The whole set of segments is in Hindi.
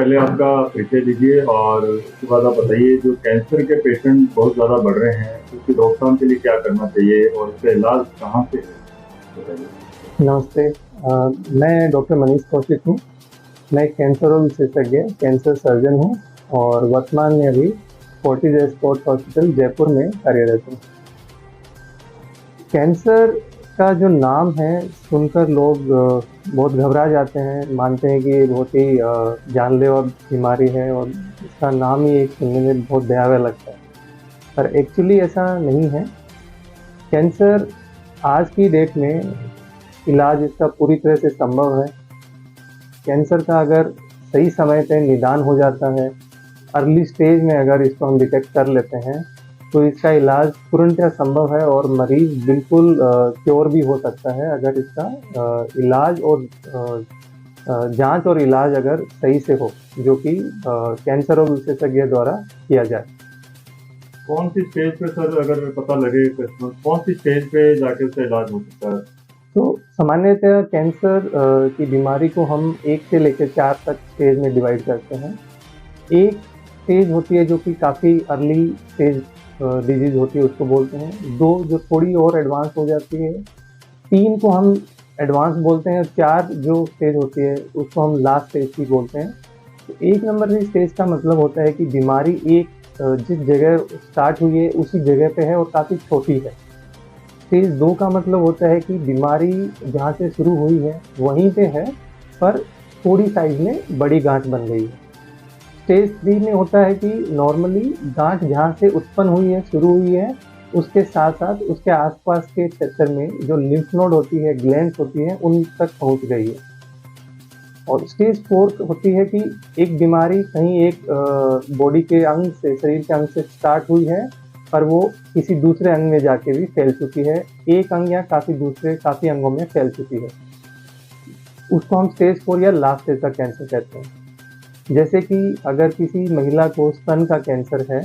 पहले आपका परिचय दीजिए और उसके बाद आप बताइए जो कैंसर के पेशेंट बहुत ज़्यादा बढ़ रहे हैं उसकी रोकथाम के लिए क्या करना चाहिए और इसका इलाज कहाँ से है, बताइए। नमस्ते। मैं डॉक्टर मनीष कौशिक हूँ। मैं एक कैंसर रोग विशेषज्ञ कैंसर सर्जन हूँ और वर्तमान में अभी फोर्टिस स्पोर्ट्स हॉस्पिटल जयपुर में कार्यरत हूँ। कैंसर का जो नाम है सुनकर लोग बहुत घबरा जाते हैं, मानते हैं कि ये बहुत ही जानलेवा बीमारी है और इसका नाम ही एक सुनने में बहुत भयावह लगता है, पर एक्चुअली ऐसा नहीं है। कैंसर आज की डेट में इलाज इसका पूरी तरह से संभव है। कैंसर का अगर सही समय पे निदान हो जाता है, अर्ली स्टेज में अगर इसको हम डिटेक्ट कर लेते हैं, तो इसका इलाज पूर्णतः संभव है और मरीज़ बिल्कुल क्योर भी हो सकता है अगर इसका इलाज और जांच और इलाज अगर सही से हो, जो कि कैंसर रोग विशेषज्ञ द्वारा किया जाए। कौन सी स्टेज पे सर अगर पता लगे कौन सी स्टेज पे जाके उसका इलाज हो सकता है? तो सामान्यतः कैंसर की बीमारी को हम 1 से लेकर 4 तक स्टेज में डिवाइड करते हैं। एक स्टेज होती है जो कि काफ़ी अर्ली स्टेज डिजीज़ होती है, उसको बोलते हैं। 2 जो थोड़ी और एडवांस हो जाती है। 3 को हम एडवांस बोलते हैं और 4 जो स्टेज होती है उसको हम लास्ट स्टेज की बोलते हैं। तो 1 नंबर की स्टेज का मतलब होता है कि बीमारी एक जिस जगह स्टार्ट हुई है उसी जगह पे है और काफ़ी छोटी है। स्टेज 2 का मतलब होता है कि बीमारी जहाँ से शुरू हुई है वहीं पे है, पर थोड़ी साइज़ में बड़ी गांठ बन गई है। स्टेज 3 में होता है कि नॉर्मली गांठ जहाँ से उत्पन्न हुई है, शुरू हुई है, उसके साथ-साथ उसके आसपास के क्षेत्र में जो लिम्फ नोड होती है, ग्लैंड्स होती हैं, उन तक पहुँच गई है। और स्टेज 4 होती है कि एक बीमारी कहीं एक बॉडी के अंग से, शरीर के अंग से स्टार्ट हुई है, पर वो किसी दूसरे अंग में जाके भी फैल चुकी है। एक अंग या काफ़ी अंगों में फैल चुकी है। उसको हम स्टेज 4 या लास्ट स्टेज का कैंसर कहते हैं। जैसे कि अगर किसी महिला को स्तन का कैंसर है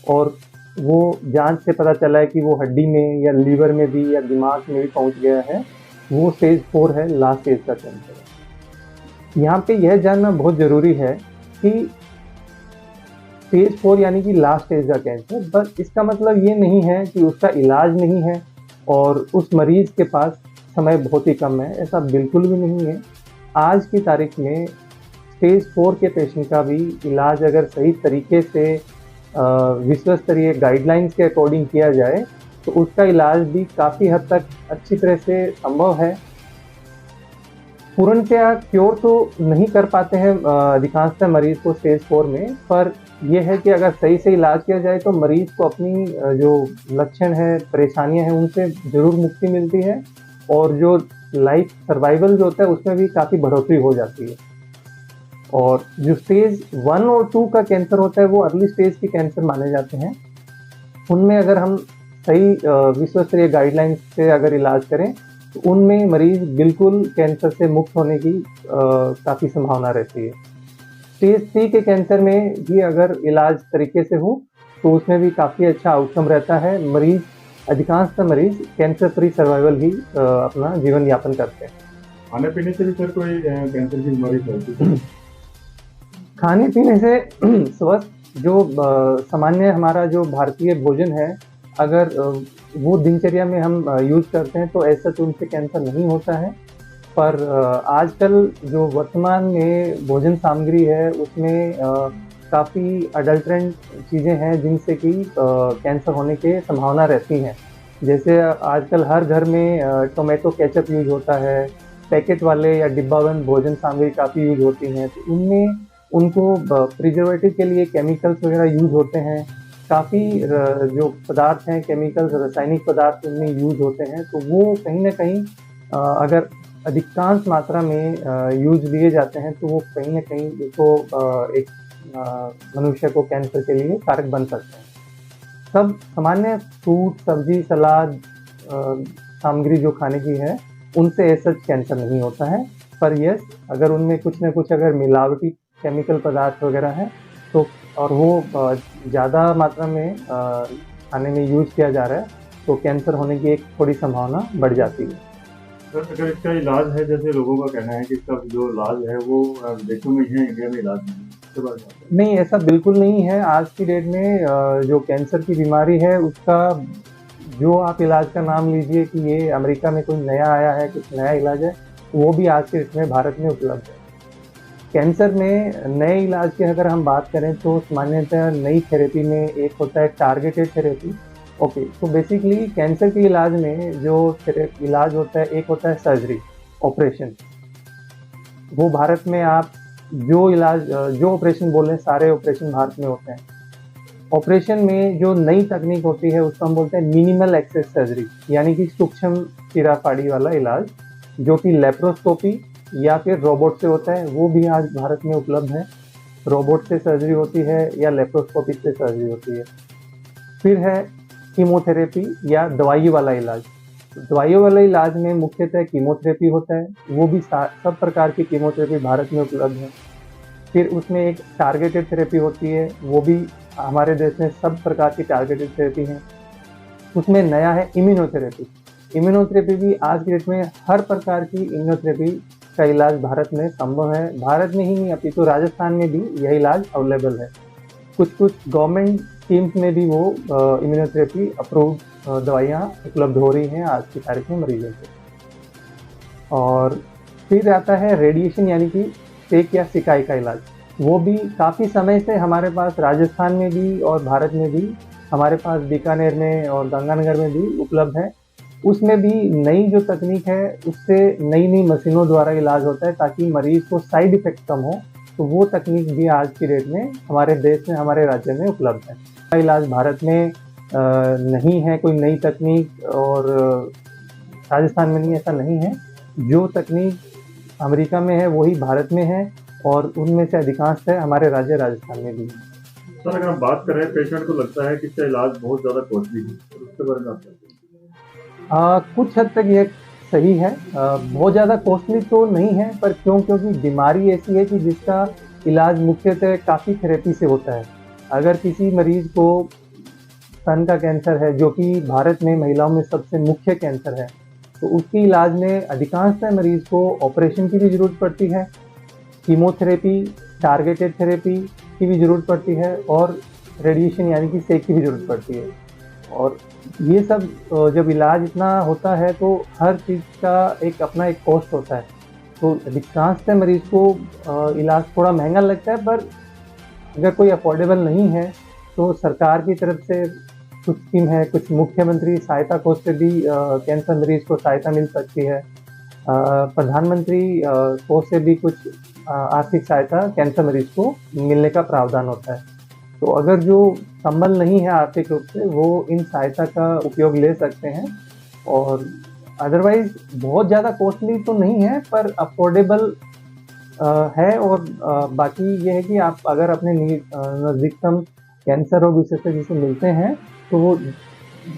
और वो जांच से पता चला है कि वो हड्डी में या लीवर में भी या दिमाग में भी पहुंच गया है, वो स्टेज 4 है, लास्ट स्टेज का कैंसर है। यहाँ पे यह जानना बहुत ज़रूरी है कि स्टेज 4 यानी कि लास्ट स्टेज का कैंसर, बस इसका मतलब ये नहीं है कि उसका इलाज नहीं है और उस मरीज़ के पास समय बहुत ही कम है, ऐसा बिल्कुल भी नहीं है। आज की तारीख में स्टेज 4 के पेशेंट का भी इलाज अगर सही तरीके से विश्व स्तरीय गाइडलाइंस के अकॉर्डिंग किया जाए, तो उसका इलाज भी काफ़ी हद तक अच्छी तरह से संभव है। पूर्णतया क्योर तो नहीं कर पाते हैं अधिकांशतः मरीज़ को स्टेज 4 में, पर यह है कि अगर सही से इलाज किया जाए तो मरीज़ को अपनी जो लक्षण है, परेशानियाँ हैं, उनसे ज़रूर मुक्ति मिलती है और जो लाइफ सर्वाइवल जो होता है उसमें भी काफ़ी बढ़ोतरी हो जाती है। और जो स्टेज 1 और 2 का कैंसर होता है वो अर्ली स्टेज के कैंसर माने जाते हैं। उनमें अगर हम सही विश्व स्तरीय गाइडलाइंस से अगर इलाज करें तो उनमें मरीज बिल्कुल कैंसर से मुक्त होने की काफ़ी संभावना रहती है। स्टेज 3 के कैंसर में भी अगर इलाज तरीके से हो तो उसमें भी काफ़ी अच्छा आउटकम रहता है। अधिकांशतः मरीज कैंसर फ्री सर्वाइवल ही अपना जीवन यापन करते हैं। खाने पीने से भी सर कोई कैंसर की बीमारी फैलती है? खाने पीने से स्वस्थ जो सामान्य हमारा जो भारतीय भोजन है, अगर वो दिनचर्या में हम यूज़ करते हैं तो ऐसा तो उनसे कैंसर नहीं होता है। पर आजकल जो वर्तमान में भोजन सामग्री है उसमें काफ़ी अडल्ट्रेंट चीज़ें हैं जिनसे कि कैंसर होने की संभावना रहती हैं। जैसे आजकल हर घर में टोमेटो केचप यूज़ होता है, पैकेट वाले या डिब्बाबंद भोजन सामग्री काफ़ी यूज़ होती हैं, तो उनमें उनको प्रिजर्वेटिव के लिए केमिकल्स वगैरह यूज़ होते हैं। काफ़ी जो पदार्थ हैं, केमिकल्स, रासायनिक पदार्थ उनमें यूज़ होते हैं, तो वो कहीं न कहीं अगर अधिकांश मात्रा में यूज़ लिए जाते हैं तो वो कहीं न कहीं उसको एक मनुष्य को कैंसर के लिए कारक बन सकते हैं। सब सामान्य फ्रूट, सब्ज़ी, सलाद सामग्री जो खाने की है, उनसे ऐसा कैंसर नहीं होता है। पर यस, अगर उनमें कुछ न कुछ अगर मिलावटी केमिकल पदार्थ वगैरह हैं तो और वो ज़्यादा मात्रा में खाने में यूज़ किया जा रहा है, तो कैंसर होने की एक थोड़ी संभावना बढ़ जाती है। सर अगर इसका इलाज है, जैसे लोगों का कहना है कि इसका जो इलाज है वो विदेशों में ही है, इंडिया में इलाज नहीं है, इसके बारे में बताइए। नहीं, ऐसा बिल्कुल नहीं है। आज की डेट में जो कैंसर की बीमारी है उसका जो आप इलाज का नाम लीजिए कि ये अमेरिका में कोई नया आया है, कुछ नया इलाज है, वो भी आज के डेट में भारत में उपलब्ध है। कैंसर में नए इलाज की अगर हम बात करें तो सामान्यतः नई थेरेपी में एक होता है टारगेटेड थेरेपी। ओके, तो बेसिकली कैंसर के इलाज में जो इलाज होता है, एक होता है सर्जरी, ऑपरेशन। वो भारत में आप जो ऑपरेशन बोल रहे हैं सारे ऑपरेशन भारत में होते हैं। ऑपरेशन में जो नई तकनीक होती है उसको हम बोलते हैं मिनिमल एक्सेस सर्जरी, यानी कि सूक्ष्म चीराफाड़ी वाला इलाज, जो कि लेप्रोस्कोपी या फिर रोबोट से होता है, वो भी आज भारत में उपलब्ध है। रोबोट से सर्जरी होती है या लेप्रोस्कोपी से सर्जरी होती है। फिर है कीमोथेरेपी या दवाई वाला इलाज। दवाइयों वाले इलाज में मुख्यतः कीमोथेरेपी होता है, वो भी सब प्रकार की कीमोथेरेपी भारत में उपलब्ध है। फिर उसमें एक टारगेटेड थेरेपी होती है, वो भी हमारे देश में सब प्रकार की टारगेटेड थेरेपी है। उसमें नया है इम्यूनोथेरेपी। इम्यूनोथेरेपी भी आज की डेट में हर प्रकार की इम्यूनोथेरेपी का इलाज भारत में संभव है। भारत में ही नहीं अपितु राजस्थान में भी यह इलाज अवेलेबल है। कुछ गवर्नमेंट स्कीम्स में भी वो इम्यूनोथेरेपी अप्रूव्ड दवाइयाँ उपलब्ध हो रही हैं आज की तारीख में मरीजों को। और फिर आता है रेडिएशन यानी कि सेक या सिकाई का इलाज। वो भी काफ़ी समय से हमारे पास राजस्थान में भी और भारत में भी, हमारे पास बीकानेर में और गंगानगर में भी उपलब्ध है। उसमें भी नई जो तकनीक है उससे नई मशीनों द्वारा इलाज होता है ताकि मरीज को साइड इफ़ेक्ट कम हो। तो वो तकनीक भी आज की डेट में हमारे देश में, हमारे राज्य में उपलब्ध है। इलाज भारत में नहीं है कोई नई तकनीक, और राजस्थान में नहीं, ऐसा नहीं है। जो तकनीक अमेरिका में है वही भारत में है, और उनमें से अधिकांश है हमारे राज्य राजस्थान में भी है। सर, अगर हम बात करें, पेशेंट को लगता है कि इसका इलाज बहुत ज़्यादा कॉस्टली है, तो उसके बारे में आप क्या कहेंगे? कुछ हद तक ये सही है। बहुत ज़्यादा कॉस्टली तो नहीं है, पर क्योंकि बीमारी ऐसी है कि जिसका इलाज मुख्यतः काफ़ी थेरेपी से होता है। अगर किसी मरीज को स्तन का कैंसर है, जो कि भारत में महिलाओं में सबसे मुख्य कैंसर है, तो उसके इलाज में अधिकांशतः मरीज को ऑपरेशन की भी ज़रूरत पड़ती है, कीमोथेरेपी, टारगेटेड थेरेपी की भी ज़रूरत पड़ती है, और रेडिएशन यानी कि सेक की भी ज़रूरत पड़ती है। और ये सब जब इलाज इतना होता है तो हर चीज़ का एक अपना एक कॉस्ट होता है। तो अधिकांशतः मरीज को इलाज थोड़ा महंगा लगता है, पर अगर कोई अफोर्डेबल नहीं है तो सरकार की तरफ से कुछ स्कीम है, कुछ मुख्यमंत्री सहायता कोष से भी कैंसर मरीज को सहायता मिल सकती है। प्रधानमंत्री कोष से भी कुछ आर्थिक सहायता कैंसर मरीज को मिलने का प्रावधान होता है। तो अगर जो संबल नहीं है आर्थिक रूप से, वो इन सहायता का उपयोग ले सकते हैं। और अदरवाइज बहुत ज़्यादा कॉस्टली तो नहीं है, पर अफोर्डेबल है। और बाकी ये है कि आप अगर अपने नज़दीकतम कैंसर रोग विशेषज्ञ से मिलते हैं तो वो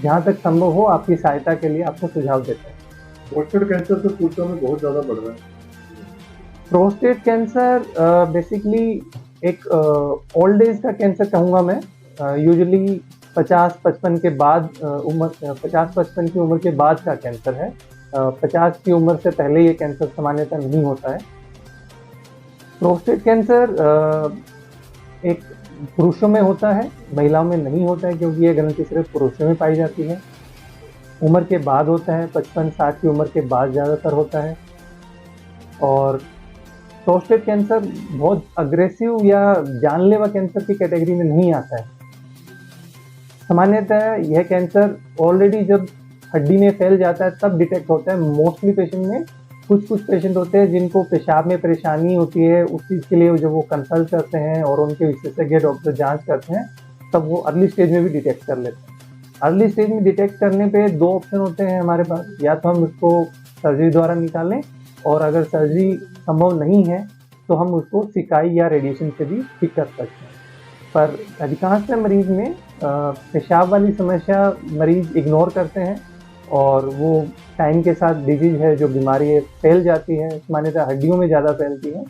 जहाँ तक संभव हो आपकी सहायता के लिए आपको सुझाव देते हैं। प्रोस्टेट कैंसर तो पूछता में बहुत ज़्यादा बढ़ रहा है। प्रोस्टेट कैंसर बेसिकली एक ओल्ड एज का कैंसर कहूँगा मैं। यूजुअली 50-55 के बाद 50-55 की उम्र के बाद का कैंसर है। 50 की उम्र से पहले ये कैंसर सामान्यतः नहीं होता है। प्रोस्टेट कैंसर एक पुरुषों में होता है, महिलाओं में नहीं होता है, क्योंकि ये ग्रंथि सिर्फ पुरुषों में पाई जाती है। उम्र के बाद होता है, 55-60 की उम्र के बाद ज़्यादातर होता है। और प्रोस्टेट कैंसर बहुत अग्रेसिव या जानलेवा कैंसर की कैटेगरी में नहीं आता है। सामान्यतः यह कैंसर ऑलरेडी जब हड्डी में फैल जाता है तब डिटेक्ट होता है। मोस्टली पेशेंट में कुछ पेशेंट होते हैं जिनको पेशाब में परेशानी होती है, उस चीज़ के लिए जब वो कंसल्ट करते हैं और उनके विशेषज्ञ डॉक्टर जांच करते हैं तब वो अर्ली स्टेज में भी डिटेक्ट कर लेते हैं। अर्ली स्टेज में डिटेक्ट करने पे 2 ऑप्शन होते हैं हमारे पास, या तो हम उसको सर्जरी द्वारा निकालें, और अगर सर्जरी संभव नहीं है तो हम उसको सिकाई या रेडिएशन से भी ठीक कर सकते हैं। पर अधिकांश मरीज में पेशाब वाली समस्या मरीज इग्नोर करते हैं, और वो टाइम के साथ डिजीज है, जो बीमारी है, फैल जाती है। सामान्यतः हड्डियों में ज़्यादा फैलती है,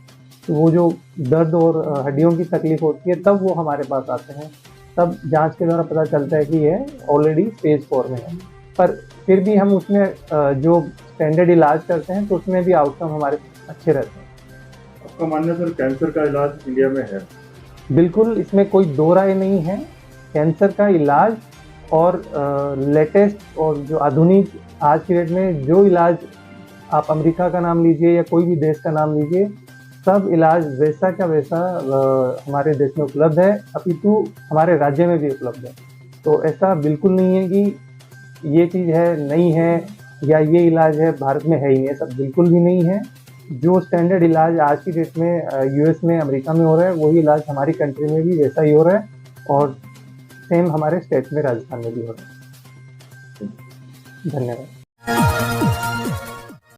तो वो जो दर्द और हड्डियों की तकलीफ होती है तब वो हमारे पास आते हैं। तब जांच के द्वारा पता चलता है कि ये ऑलरेडी स्टेज 4 में है। पर फिर भी हम उसमें जो स्टैंडर्ड इलाज करते हैं तो उसमें भी आउटकम हमारे अच्छे रहते हैं। आपका मानना है सर, कैंसर का इलाज इंडिया में है, बिल्कुल इसमें कोई दो राय नहीं है। कैंसर का इलाज और लेटेस्ट और जो आधुनिक आज की डेट में जो इलाज आप अमेरिका का नाम लीजिए या कोई भी देश का नाम लीजिए, सब इलाज वैसा का वैसा हमारे देश में उपलब्ध है, अपितु हमारे राज्य में भी उपलब्ध है। तो ऐसा बिल्कुल नहीं है कि ये चीज़ है, नहीं है या ये इलाज है भारत में है ही नहीं, ऐसा बिल्कुल भी नहीं है। जो स्टैंडर्ड इलाज आज की डेट में यूएस में, अमेरिका में हो रहा है, वही इलाज हमारी कंट्री में भी वैसा ही हो रहा है और सेम हमारे स्टेट में, राजस्थान में भी हो रहा है। धन्यवाद।